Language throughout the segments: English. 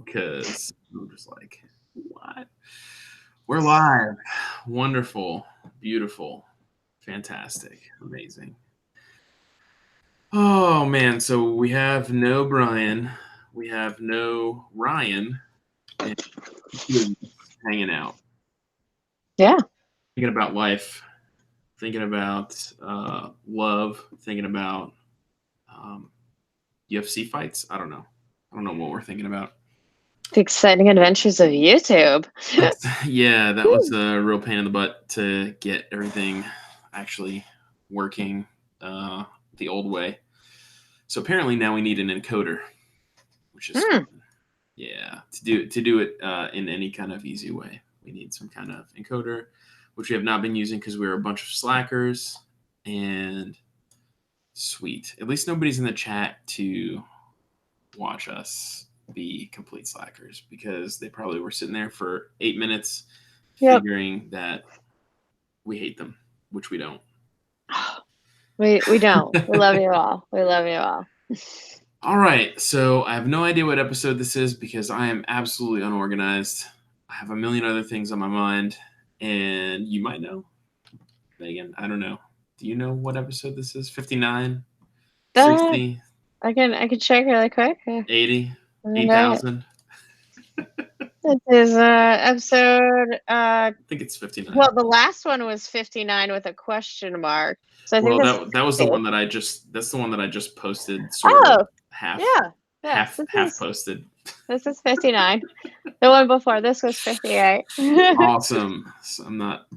because I'm just like, what? We're live. Wonderful, beautiful, fantastic, amazing. Oh man, so we have no Brian, we have no Ryan, and hanging out, Yeah. thinking about life, thinking about love, thinking about UFC fights. I don't know what we're thinking about. The exciting adventures of YouTube. Yeah, that was a real pain in the butt to get everything actually working the old way. So apparently now we need an encoder, which is yeah, to do it in any kind of easy way. We need some kind of encoder, which we have not been using because we're a bunch of slackers. And sweet, at least nobody's in the chat to watch us be complete slackers, because they probably were sitting there for 8 minutes figuring that we hate them, which we don't. We don't. We love you all. We love you all. All right, so I have no idea what episode this is because I am absolutely unorganized. I have a million other things on my mind, and you might know. Megan, I don't know. Do you know what episode this is? 59? 60? I can check really quick. 80? 8,000? It is episode I think it's 59. Well, the last one was 59 with a question mark. So I think that was the one that I just posted, half posted. This is 59. The one before this was 58. Awesome. So I'm not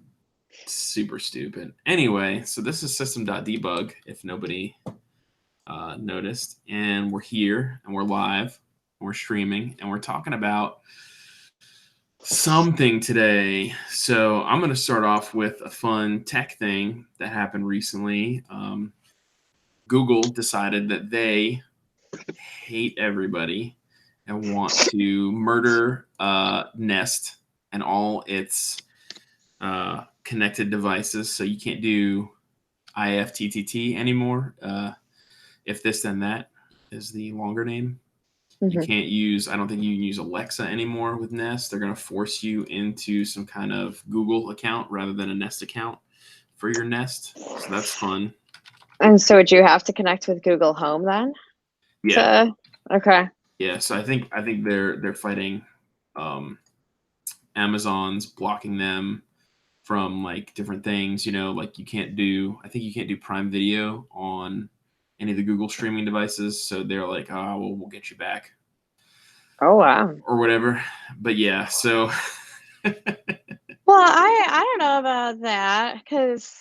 super stupid. Anyway, so this is System.debug, if nobody noticed. And we're here, and we're live, and we're streaming, and we're talking about something today. So I'm going to start off with a fun tech thing that happened recently. Google decided that they hate everybody and want to murder Nest and all its connected devices. So you can't do IFTTT anymore. If this then that is the longer name. You can't use, I don't think you can use Alexa anymore with Nest. They're going to force you into some kind of Google account rather than a Nest account for your Nest. So that's fun. And so would you have to connect with Google Home then? Yeah. Okay. Yeah. So I think they're fighting Amazon's blocking them from like different things, like I think you can't do Prime Video on any of the Google streaming devices. So they're like, oh, well, we'll get you back. Oh, wow. Or whatever. But yeah, so. Well, I don't know about that, because,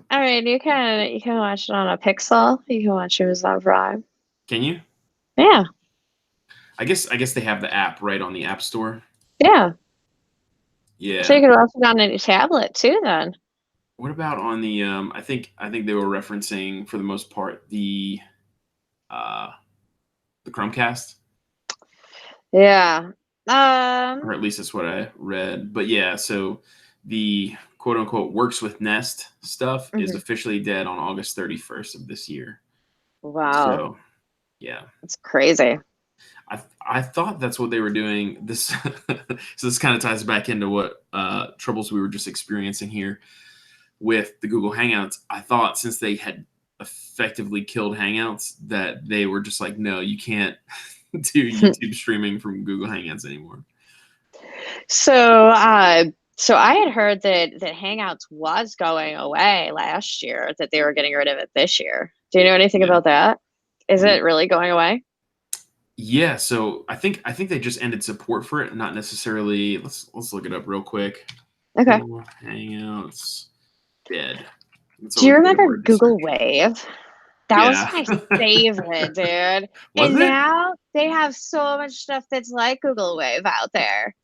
I mean, you can watch it on a Pixel. You can watch Amazon Prime. Can you? Yeah. I guess they have the app right on the App Store. Yeah. Yeah. So you could watch it on any tablet too then. What about on the I think they were referencing for the most part the Chromecast. Yeah. Or at least that's what I read. But yeah, so the quote unquote works with Nest stuff is officially dead on August 31st of this year. Wow. So yeah. It's crazy. I thought that's what they were doing. This so this kind of ties back into what troubles we were just experiencing here with the Google Hangouts. I thought since they had effectively killed Hangouts that they were just like, no, you can't do YouTube streaming from Google Hangouts anymore. So so I had heard that Hangouts was going away last year, that they were getting rid of it this year. Do you know anything about that? Is it really going away? Yeah, so I think they just ended support for it, not necessarily. Let's look it up real quick. Okay. Google Hangouts dead. Do you remember Google Wave? That was my favorite, dude. And now they have so much stuff that's like Google Wave out there.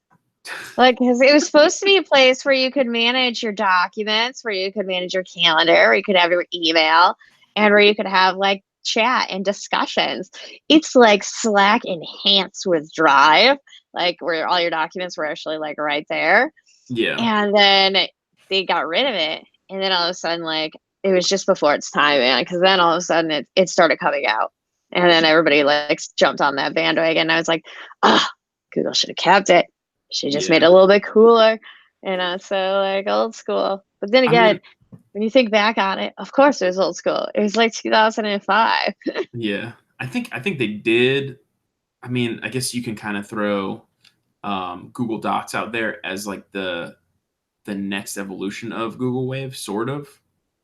Like, because it was supposed to be a place where you could manage your documents, where you could manage your calendar, where you could have your email, and where you could have like chat and discussions. It's like Slack enhanced with Drive, like where all your documents were actually like right there. Yeah. And then they got rid of it. And then all of a sudden, like, it was just before its time, man, because then all of a sudden it started coming out. And then everybody like jumped on that bandwagon. And I was like, Google should have kept it. She just made it Yeah. a little bit cooler, so like old school. But then I mean, again, when you think back on it, of course it was old school. It was like 2005. yeah. I think they did. I mean, I guess you can kind of throw Google Docs out there as like the next evolution of Google Wave, sort of.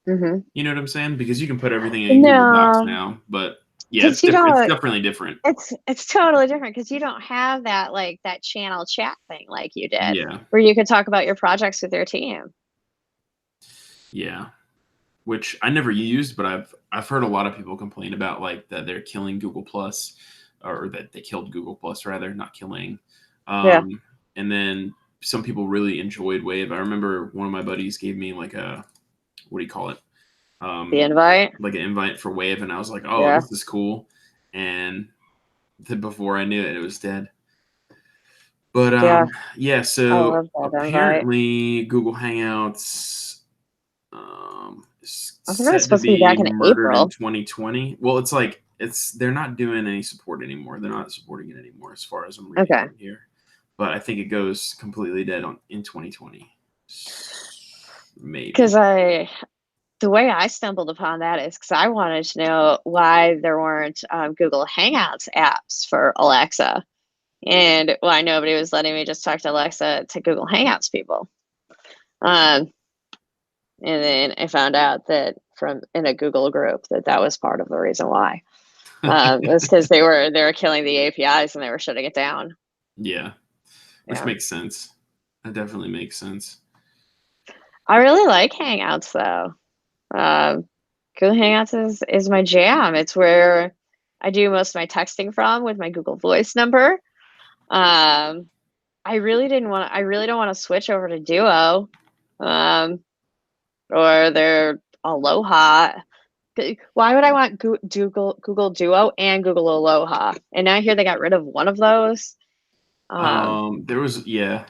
Hmm. You know what I'm saying? Because you can put everything in Google Docs No, now, but yeah, because it's you different. It's don't. definitely different. It's totally different because you don't have that like that channel chat thing like you did, Yeah, where you could talk about your projects with your team. yeah. Which I never used, but I've heard a lot of people complain about like that they're killing Google Plus, or that they killed Google Plus rather, not killing. Yeah, Um, and then some people really enjoyed Wave. I remember one of my buddies gave me like a, what do you call it? the Um, invite. like an invite for Wave, and I was like, oh, Yeah, this is cool. And before I knew it, it was dead. But yeah, yeah. I So love that invite. apparently, Google Hangouts is I think it was set to supposed to be back be in murdered in April. 2020. Well, it's like they're not doing any support anymore. They're not supporting it anymore, as far as I'm reading Okay, from here. But I think it goes completely dead in 2020. because Maybe. the way I stumbled upon that is because I wanted to know why there weren't Google Hangouts apps for Alexa, and why nobody was letting me just talk to Alexa to Google Hangouts people. Um, and then I found out that from in a Google group that was part of the reason why. It's because they were killing the APIs and they were shutting it down. Yeah, which Yeah, makes sense. That definitely makes sense. I really like Hangouts though. Um, Google Hangouts is my jam. It's where I do most of my texting from with my Google Voice number. Um, I really don't want to switch over to Duo, um, or their Aloha. Why would I want Google Duo and Google Aloha? And now I hear they got rid of one of those. Um, There was, yeah,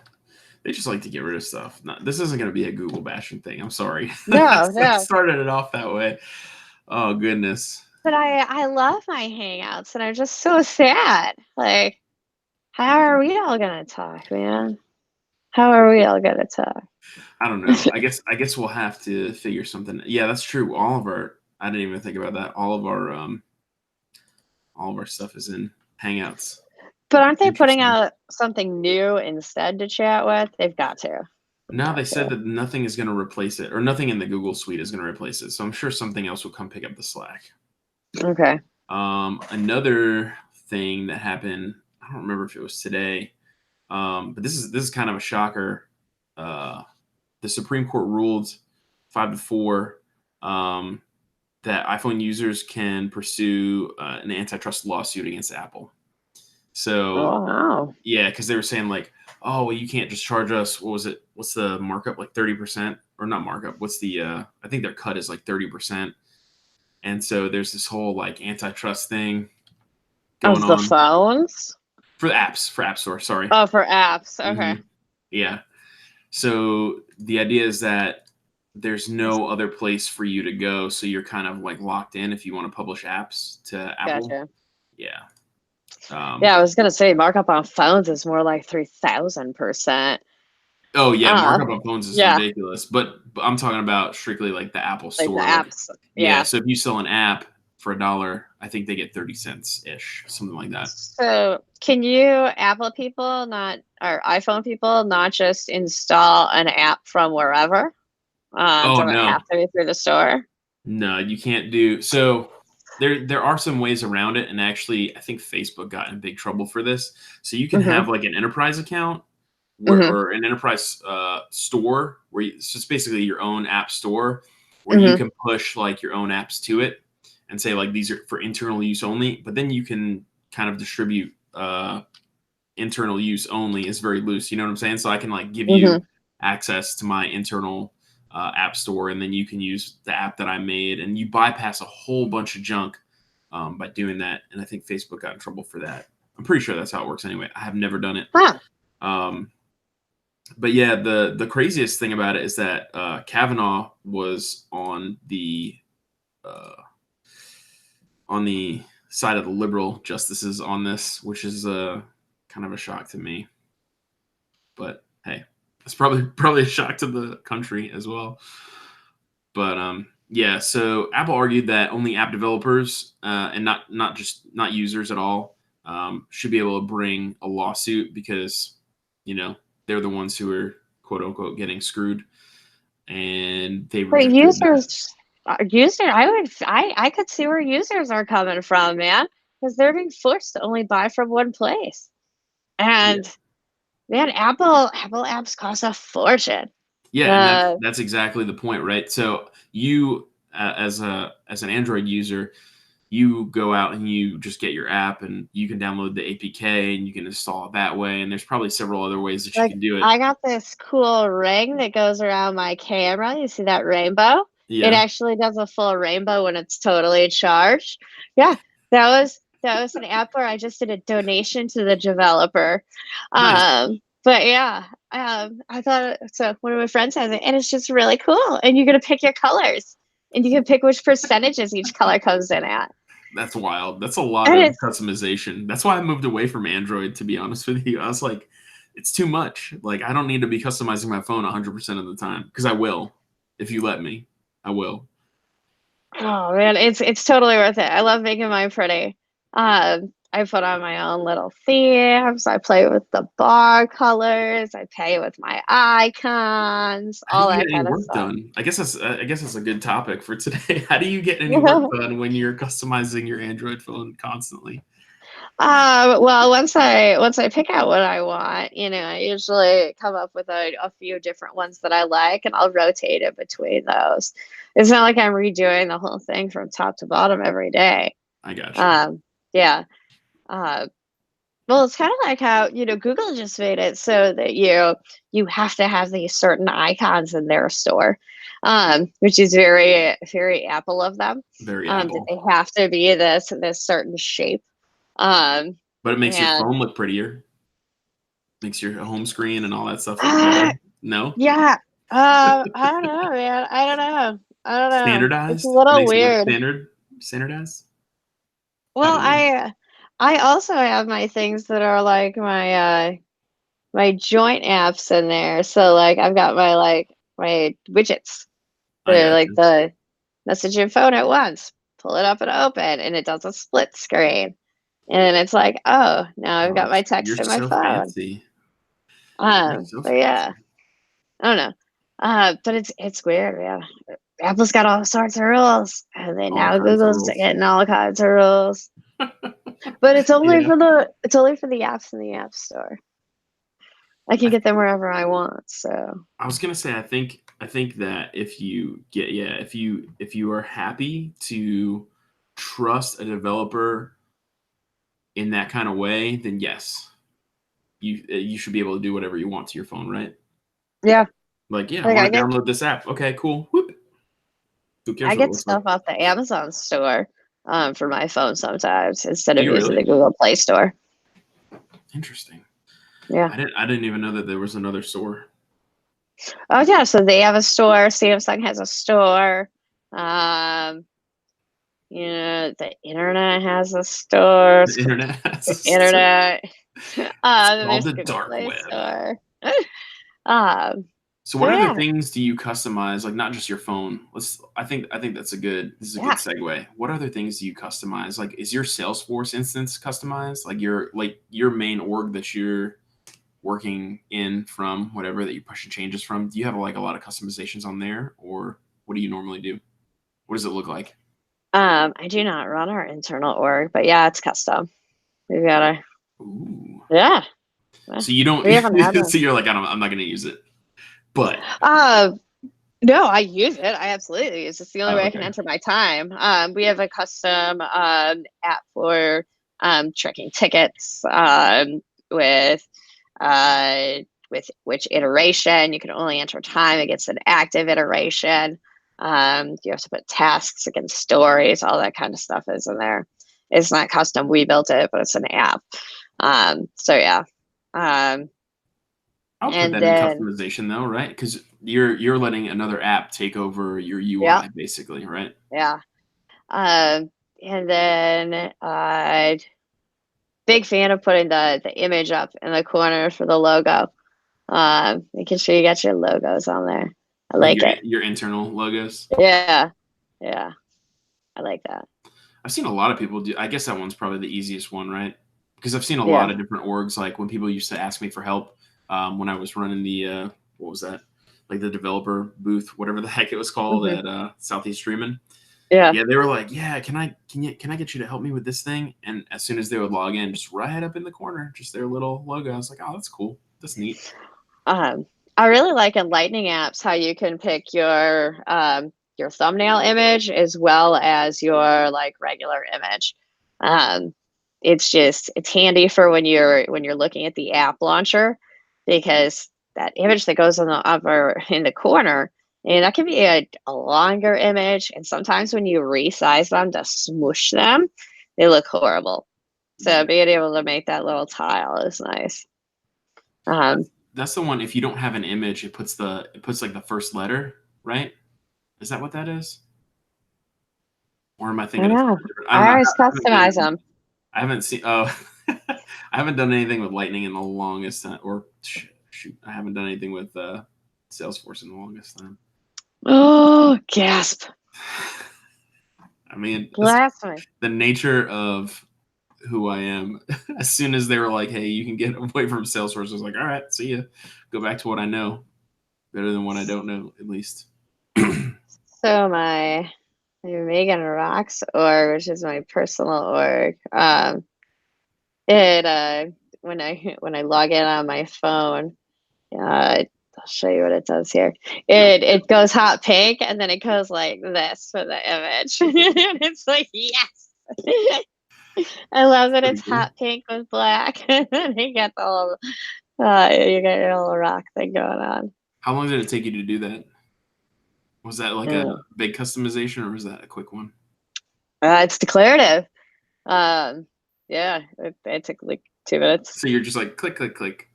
they just like to get rid of stuff. This isn't going to be a Google bashing thing. I'm sorry. no, I no. started it off that way. Oh goodness. But I love my Hangouts, and I'm just so sad. Like, how are we all gonna talk, man? How are we all gonna talk? I don't know. I guess we'll have to figure something. Yeah, that's true. I didn't even think about that. All of our stuff is in Hangouts. But aren't they putting Interesting. out something new instead to chat with? They've got to. They've Now they got said to. that nothing is going to replace it, or nothing in the Google Suite is going to replace it. So I'm sure something else will come pick up the slack. Okay. Another thing that happened, I don't remember if it was today, but this is kind of a shocker. The Supreme Court ruled 5-4 um, that iPhone users can pursue an antitrust lawsuit against Apple. So Oh wow. yeah, because they were saying like, oh, well, you can't just charge us. What was it? What's the markup? Like 30%, or not markup? What's the? I think their cut is like 30%, and so there's this whole like antitrust thing going Of the on phones? for the apps, for App Store. Sorry. Oh, for apps. Hmm. Okay. Yeah. So the idea is that there's no other place for you to go, so you're kind of like locked in if you want to publish apps to Apple. Gotcha. Yeah. Yeah, I was gonna say markup on phones is more like 3,000%. Oh yeah, Uh, markup on phones is yeah, ridiculous, but I'm talking about strictly like the Apple like the Store. Like, apps. yeah, Yeah. so if you sell an app for $1, I think they get 30 cents ish, something like that. So, can you Apple people not or iPhone people not just install an app from wherever? Oh Does it no, have to be through the store? no, you can't do so. There are some ways around it, and actually, I think Facebook got in big trouble for this. So you can Mm-hmm. have like an enterprise account where, Mm-hmm. or an enterprise store where so it's basically your own app store where you Mm-hmm. can push like your own apps to it and say like these are for internal use only. But then you can kind of distribute internal use only is very loose. You know what I'm saying? So I can like give you Mm-hmm. access to my internal app store, and then you can use the app that I made, and you bypass a whole bunch of junk by doing that. And I think Facebook got in trouble for that. I'm pretty sure that's how it works anyway. I have never done it. Huh. Um, but yeah, the craziest thing about it is that Kavanaugh was uh, on the side of the liberal justices on this, which is kind of a shock to me. But hey, it's probably a shock to the country as well. But yeah, so Apple argued that only app developers and not users at all should be able to bring a lawsuit because they're the ones who are quote unquote getting screwed, and they But rejected that. I could see where users are coming from, man, because they're being forced to only buy from one place. Yeah, And man, Apple apps cost a fortune. yeah, and that's Uh, that's exactly the point, right? So you as an Android user, you go out and you just get your app and you can download the APK and you can install it that way. And there's probably several other ways that you like can do it. I got this cool ring that goes around my camera. You see that rainbow? It Yeah, actually does a full rainbow when it's totally charged. Yeah, that was an app where I just did a donation to the developer. nice. But yeah, I thought so. One of my friends has it, and it's just really cool. And you're gonna pick your colors, and you can pick which percentages each color comes in at. That's wild. That's a lot And of it's customization. That's why I moved away from Android, to be honest with you. I was like, it's too much. Like, I don't need to be customizing my phone 100% of the time because I will. If you let me, I will. Oh man, it's totally worth it. I love making mine pretty. I put on my own little themes. I play with the bar colors. I play with my icons, How do all you that get any kind of work stuff. done? I guess that's a good topic for today. How do you get any work done when you're customizing your Android phone constantly? Well, once I pick out what I want, I usually come up with a few different ones that I like, and I'll rotate it between those. It's not like I'm redoing the whole thing from top to bottom every day. I got you. Um, yeah. Uh, Well, it's kind of like how, Google just made it so that you have to have these certain icons in their store, which is very, very Apple of them. Very That Apple. they have to be this certain shape. Um, But it makes your and phone look prettier. Makes your home screen and all that stuff look better. uh, No? yeah, I don't know, man. I don't know. I don't know. It's a Standardized? It little makes it look weird. standardized? I Well, don't know. I also have my things that are like my joint apps in there. So like I've got my widgets I for got like you. the message and phone at once. Pull it up and open, and it does a split screen. And then it's like, oh, now I've got Oh, my you're text in my so phone. fancy. You're so But yeah, fancy. I don't know. But it's weird, man. Apple's got all sorts of rules, and then All now kinds of Google's rules. getting all kinds of rules. But Yeah. it's only for the apps in the App Store. I can I get them wherever I want. So I was gonna say I think that if you are happy to trust a developer in that kind of way, then yes, you should be able to do whatever you want to your phone, right? yeah, Like, yeah, I like want to download this app. Okay, cool. Whoop. Who cares I what it get looks like? stuff off the Amazon store for my phone sometimes instead Do of you using the really? Google Play Store. Interesting. Yeah. I didn't even know that there was another store. Oh yeah, so they have a store. Samsung has a store. Um, the internet has a store. The internet has a The store. internet. It's Then called there's the the Google dark Play web. Store. um, So so what other yeah, things do you customize? Like not just your phone. I think this is a good yeah. segue. What other things do you customize? Like is your Salesforce instance customized? Like your main org that you're working in from whatever that you're pushing changes from. Do you have like a lot of customizations on there or what do you normally do? What does it look like? I do not run our internal org, but yeah, it's custom. We've got a Ooh. yeah. So you don't We have an admin. so you're like I'm not going to use it. But Uh, No, I use it. I absolutely use it. It's the only oh, way I can okay. enter my time. We have a custom app for tracking tickets with uh, with which iteration. You can only enter time against an active iteration. You have to put tasks against stories. All that kind of stuff is in there. It's not custom. We built it, but it's an app. So yeah. Um, I'll put and that in then customization though, right? Because you're letting another app take over your yeah, UI basically, right? yeah. Um, and then big fan of putting the image up in the corner for the logo. Making sure you got your logos on there. I like it. Your internal logos. Yeah, yeah, I like that. I've seen a lot of people do. I guess that one's probably the easiest one, right? Because I've seen a Yeah. lot of different orgs. Like when people used to ask me for help when I was running the what was that? Like the developer booth, whatever the heck it was called at Southeast Streaming. Yeah. Yeah, they were like, "Yeah, can I get you to help me with this thing?" And as soon as they would log in, just right up in the corner, just their little logo. I was like, "Oh, that's cool. That's neat." I really like in Lightning apps how you can pick your thumbnail image as well as your like regular image. It's handy for when you're looking at the app launcher because that image that goes on the upper in the corner, and that can be a longer image, and sometimes when you resize them to smoosh them, they look horrible. So Yeah. being able to make that little tile is nice. That's the one. If you don't have an image, it puts like the first letter, right? Is that what that is? Or am I I thinking don't of know. something different? I don't I know. always customize them. I haven't seen. Oh, I haven't done anything with Lightning in the longest time. Or shoot, I haven't done anything with Salesforce in the longest time. Oh, gasp! I mean, Blasphemy. the nature of who I am. As soon as they were like, "Hey, you can get away from Salesforce," I was like, "All right, see ya. Go back to what I know. Better than what I don't know, at least." So my Megan Rocks org, which is my personal org, it when I log in on my phone, I'll show you what it does here. It goes hot pink and then it goes like this for the image. And it's like, yes. I love that it's Pretty cool. hot pink with black. And then you got the whole you got your little rock thing going on. How long did it take you to do that? Was that like a Mm. big customization, or was that a quick one? It's declarative. Um, yeah, it took like 2 minutes. So you're just like click, click, click.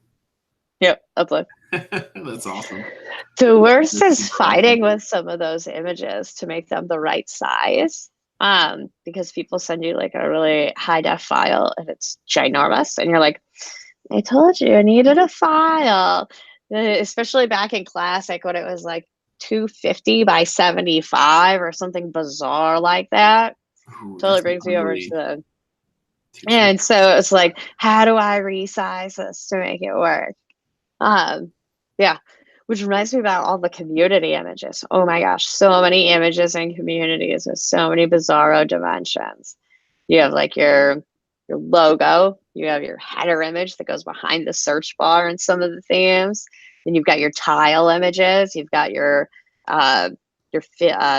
Yep, upload. That's awesome. The worst That's is super awesome. fighting with some of those images to make them the right size. Because people send you like a really high def file and it's ginormous, and you're like, I told you I needed a file. Especially back in Classic when it was like 250 by 75 or something bizarre like that. Ooh, Totally that's an brings me over to ugly the. 250. And so it's like, how do I resize this to make it work? Yeah, which reminds me about all the community images. Oh my gosh, so many images in communities with so many bizarro dimensions. You have like your logo, you have your header image that goes behind the search bar in some of the themes. Then you've got your tile images, you've got uh,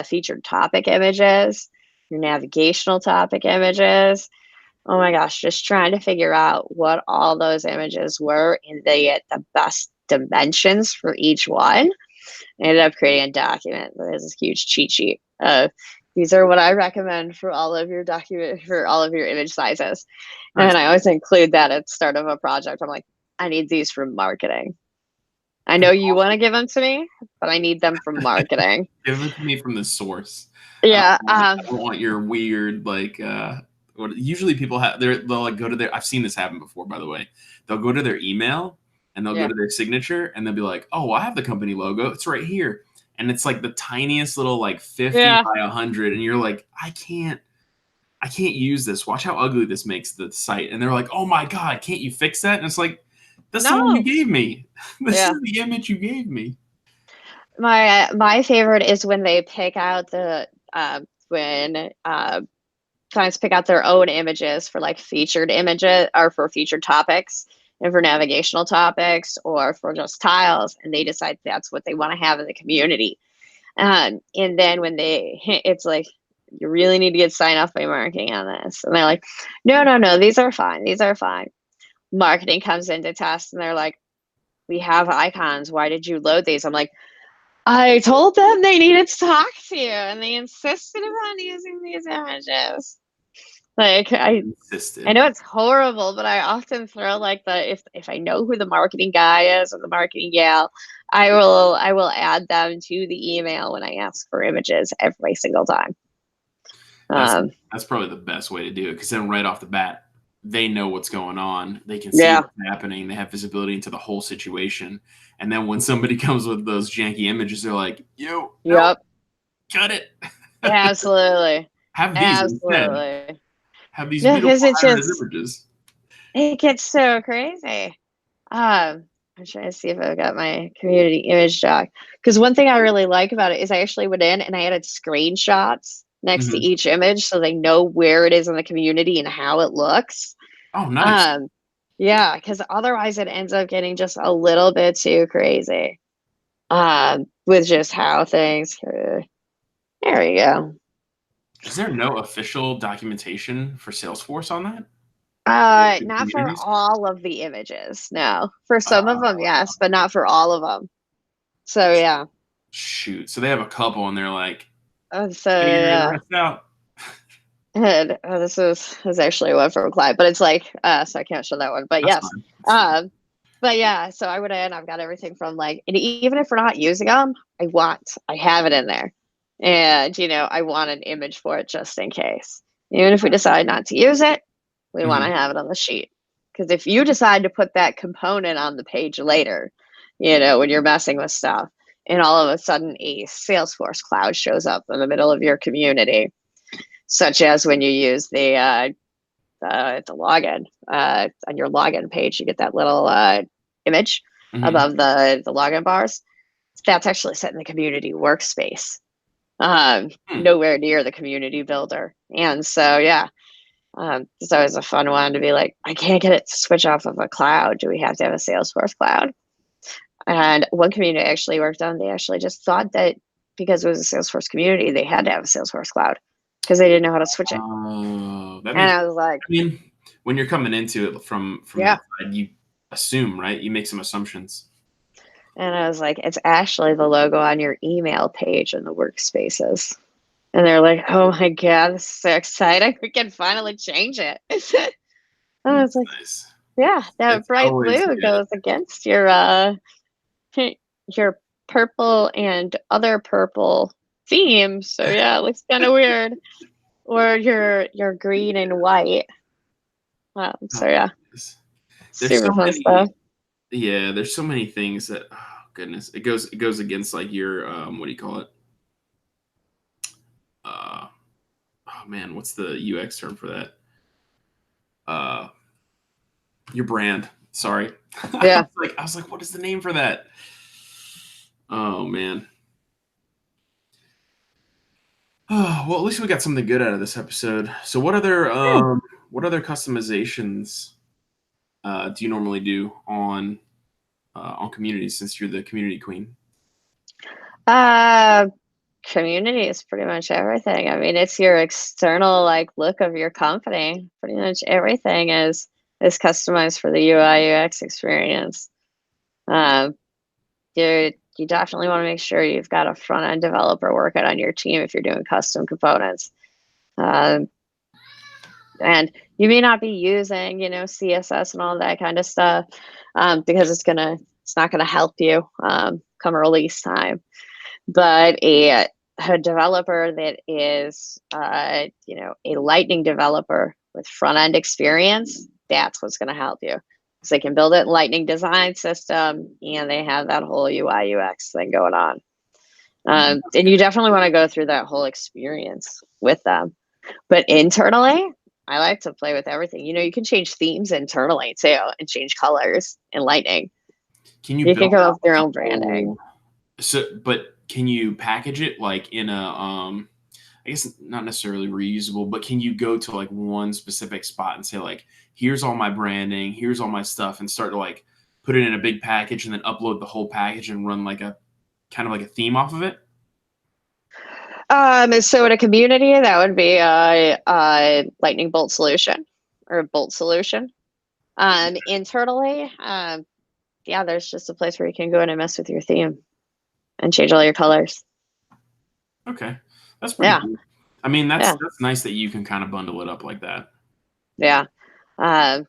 featured topic images, your navigational topic images. Oh my gosh, just trying to figure out what all those images were and they get the best dimensions for each one. I ended up creating a document that has this huge cheat sheet. These are what I recommend for all of your image sizes. Nice. And I always include that at the start of a project. I'm like, I need these for marketing. I know you want to give them to me, but I need them for marketing. Give it to me from the source. Yeah. I don't want your weird like. Usually people they'll like go to their. I've seen this happen before, by the way. They'll go to their email and they'll go Yeah. to their signature and they'll be like, "Oh, well, I have the company logo. It's right here." And it's like the tiniest little like 50 Yeah. by 100, and you're like, I can't use this. Watch how ugly this makes the site. And they're like, "Oh my god, can't you fix that?" And it's like, that's the one you No. gave me. This Yeah. is the image you gave me. My favorite is when they pick out when clients pick out their own images for like featured images or for featured topics and for navigational topics or for just tiles, and they decide that's what they want to have in the community. And then when it's like, you really need to get sign off by marketing on this, and they're like, no, these are fine, these are fine. Marketing comes into test and they're like, we have icons, why did you load these? I'm like, I told them they needed to talk to you, and they insisted upon using these images. Like I Insisted. know it's horrible, but I often throw like if I know who the marketing guy is or the marketing gal, I will add them to the email when I ask for images every single time. That's Um, that's probably the best way to do it, because then right off the bat, they know what's going on. They can see Yeah. what's happening. They have visibility into the whole situation. And then when somebody comes with those janky images, they're like, "Yo, no, Yep. cut it. Absolutely. Have these instead. Absolutely. Have these Yeah, beautiful because it high-res just images." it gets so crazy. I'm trying to see if I've got my community image doc. Because one thing I really like about it is I actually went in and I added screenshots next to Mhm. each image so they know where it is in the community and how it looks. Oh, nice. Um, yeah, because otherwise it ends up getting just a little bit too crazy. With just how things. There we go. Is there no official documentation for Salesforce on that? The Not for communities? all of the images. No, for some of them, Oh, yes, but not for all of them. So yeah. shoot. So they have a couple and they're like, So "Figure the yeah. rest out." And, this is actually one from a client, but it's like, so I can't show that one. But That's yes. fine. That's fine. But yeah, so I went in, I've got everything from like, and even if we're not using them, I have it in there. And, I want an image for it just in case. Even if we decide not to use it, we want Mhm. to have it on the sheet. Because if you decide to put that component on the page later, when you're messing with stuff, and all of a sudden a Salesforce cloud shows up in the middle of your community, such as when you use the login on your login page, you get that little image Mhm. above the login bars. That's actually set in the community workspace, Hmm. nowhere near the community builder. And so, yeah, it's always a fun one to be like, I can't get it to switch off of a cloud. Do we have to have a Salesforce cloud? And one community I actually worked on, they actually just thought that because it was a Salesforce community, they had to have a Salesforce cloud because they didn't know how to switch it. Oh, that And makes I was like, I mean, when you're coming into it from yeah. that side, you assume, right? You make some assumptions. And I was like, it's actually the logo on your email page in the workspaces. And they're like, oh my God, this is so exciting. We can finally change it. And I was That's like, nice. yeah, that It's bright always blue good. goes against your your purple and other purple theme. So yeah, it looks kind of weird. Or your green and white. Oh, So yeah, goodness. There's super so fun stuff. many yeah, there's so many things that oh goodness, it goes against like your what do you call it? Uh oh man, what's the UX term for that? Uh your brand. Sorry. Yeah. I was like, what is the name for that? Oh man. Oh, well, at least we got something good out of this episode. So what other customizations do you normally do on community since you're the community queen? Uh, Community is pretty much everything. I mean, it's your external like look of your company. Pretty much everything is customized for the UI UX experience. Um, you definitely want to make sure you've got a front end developer working on your team if you're doing custom components. Um, and you may not be using, CSS and all that kind of stuff, because it's not gonna help you come release time. But a developer that is a lightning developer with front end experience, that's what's going to help you, because they can build it in lightning design system and they have that whole UI UX thing going on. And you definitely want to go through that whole experience with them. But internally, I like to play with everything. You can change themes internally too and change colors in lightning. Can you You can build come up out with your like a own branding. whole but can you package it like in a I guess not necessarily reusable, but can you go to like one specific spot and say like, here's all my branding, here's all my stuff, and start to like put it in a big package and then upload the whole package and run like a kind of like a theme off of it? So in a community, that would be a lightning bolt solution or a bolt solution. Internally, yeah, there's just a place where you can go in and mess with your theme and change all your colors. Okay. That's pretty Yeah, cool. I mean, yeah, that's nice that you can kind of bundle it up like that. yeah. Um,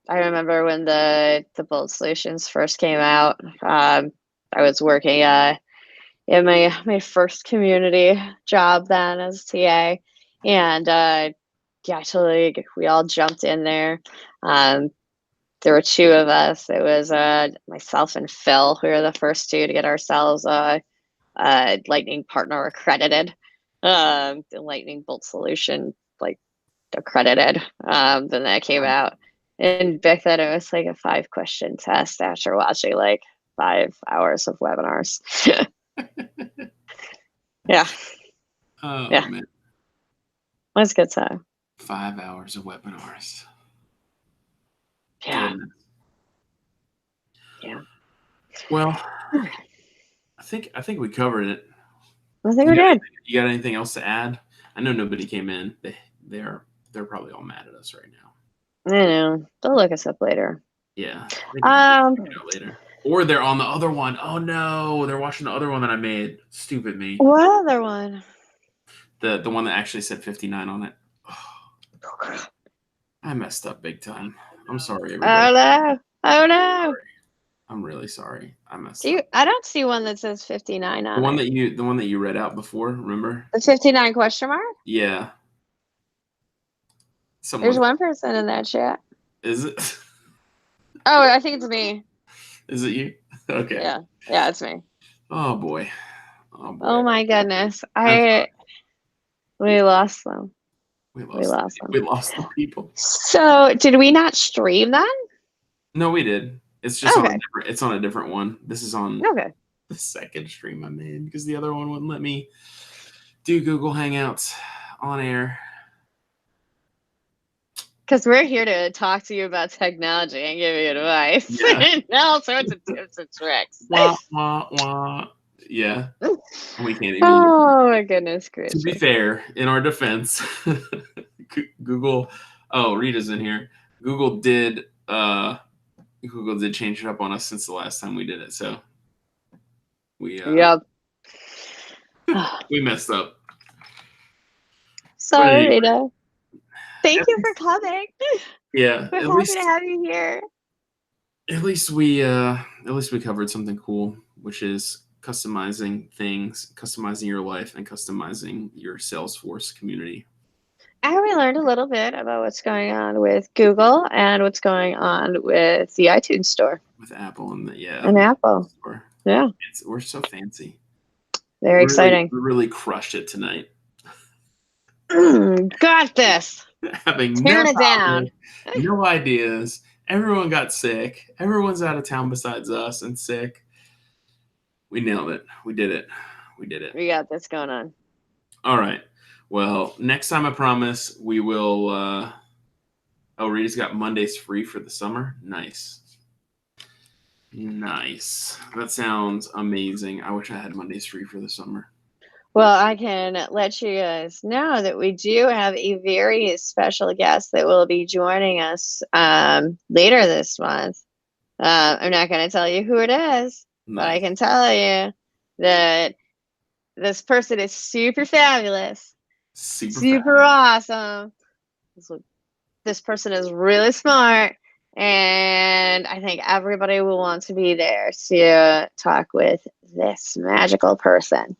I remember when the bolt solutions first came out. I was working in my first community job then as TA, and we all jumped in there. There were 2 of us. It was myself and Phil. We were the first 2 to get ourselves Lightning Partner accredited. The Lightning Bolt solution accredited. Then that came out. And back then it was like a 5-question test after watching 5 hours of webinars. Yeah. Oh, yeah. Man. It was a good time. 5 hours of webinars. Yeah. Goodness. Yeah. Well, I think we covered it. I think we did. You got anything else to add? I know nobody came in. They're probably all mad at us right now. I know. They'll look us up later. Yeah. Later. Or they're on the other one. Oh no, they're watching the other one that I made. Stupid me. What other one? The one that actually said 59 on it. Oh, I messed up big time. I'm sorry, everybody. Oh no. I'm really sorry. I messed up. I don't see one that says 59 on it. The one that you read out before, remember? The 59 question mark? Yeah. There's one person in that chat. Is it? Oh, I think it's me. Is it you? Okay. Yeah, it's me. Oh boy. Oh my goodness. We lost them. We lost the people. So, did we not stream then? No, we did. It's just on a different one. This is on the second stream I made because the other one wouldn't let me do Google Hangouts on air. Because we're here to talk to you about technology and give you advice and all sorts of tips and tricks. Wah, wah, wah. Yeah. We can't even. Oh my goodness gracious. To be fair, in our defense, Google. Oh, Rita's in here. Google did change it up on us since the last time we did it. So we we messed up. Sorry, Rita. Thank you for coming. Yeah, we're happy to have you here. At least we covered something cool, which is customizing things, customizing your life, and customizing your Salesforce community. And we learned a little bit about what's going on with Google and what's going on with the iTunes store. With Apple and Apple. Store. Yeah. We're so fancy. Very exciting. We really crushed it tonight. Got this. Having Turn it down. No ideas. Everyone got sick. Everyone's out of town besides us and sick. We nailed it. We did it. We got this going on. All right. Well, next time I promise we will. Rita's got Mondays free for the summer. Nice. That sounds amazing. I wish I had Mondays free for the summer. Well, I can let you guys know that we do have a very special guest that will be joining us later this month. I'm not going to tell you who it is, but I can tell you that this person is super fabulous, super awesome. This person is really smart, and I think everybody will want to be there to talk with this magical person.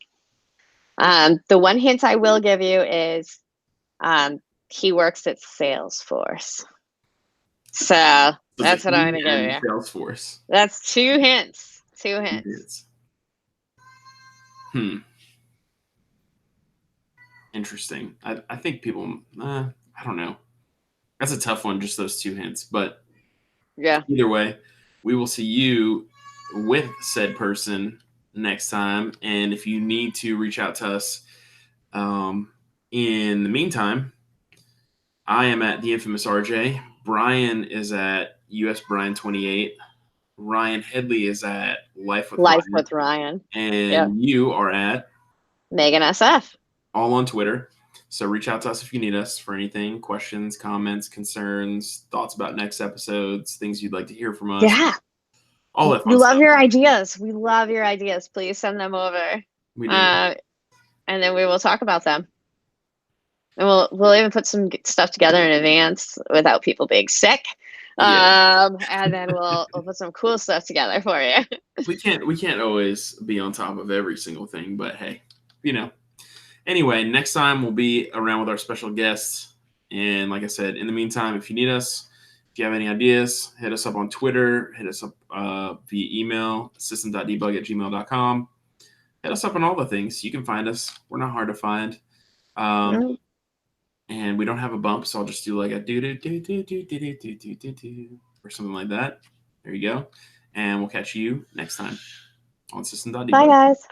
The one hint I will give you is he works at Salesforce. So that's what I'm going to give you. Salesforce. That's 2 hints. Interesting. I think people, I don't know. That's a tough one, just those 2 hints. But yeah, either way, we will see you with said person next time. And if you need to reach out to us in the meantime, I am at the infamous RJ. Brian is at US Brian 28. Ryan Headley is at Life with Ryan. And you are at Megan SF. All on Twitter. So reach out to us if you need us for anything, questions, comments, concerns, thoughts about next episodes, things you'd like to hear from us. Yeah. All that fun We love stuff. your ideas. We love your ideas. Please send them over. We do. And then we will talk about them. And we'll even put some stuff together in advance without people being sick. And then we'll put some cool stuff together for you. We can't always be on top of every single thing, but hey, Anyway, next time we'll be around with our special guests. And like I said, in the meantime, if you need us, if you have any ideas, hit us up on Twitter, hit us up via email, system.debug@gmail.com. Hit us up on all the things. You can find us. We're not hard to find. And we don't have a bump, so I'll just do like a do or something like that. There you go. And we'll catch you next time on system.debug. Bye, guys.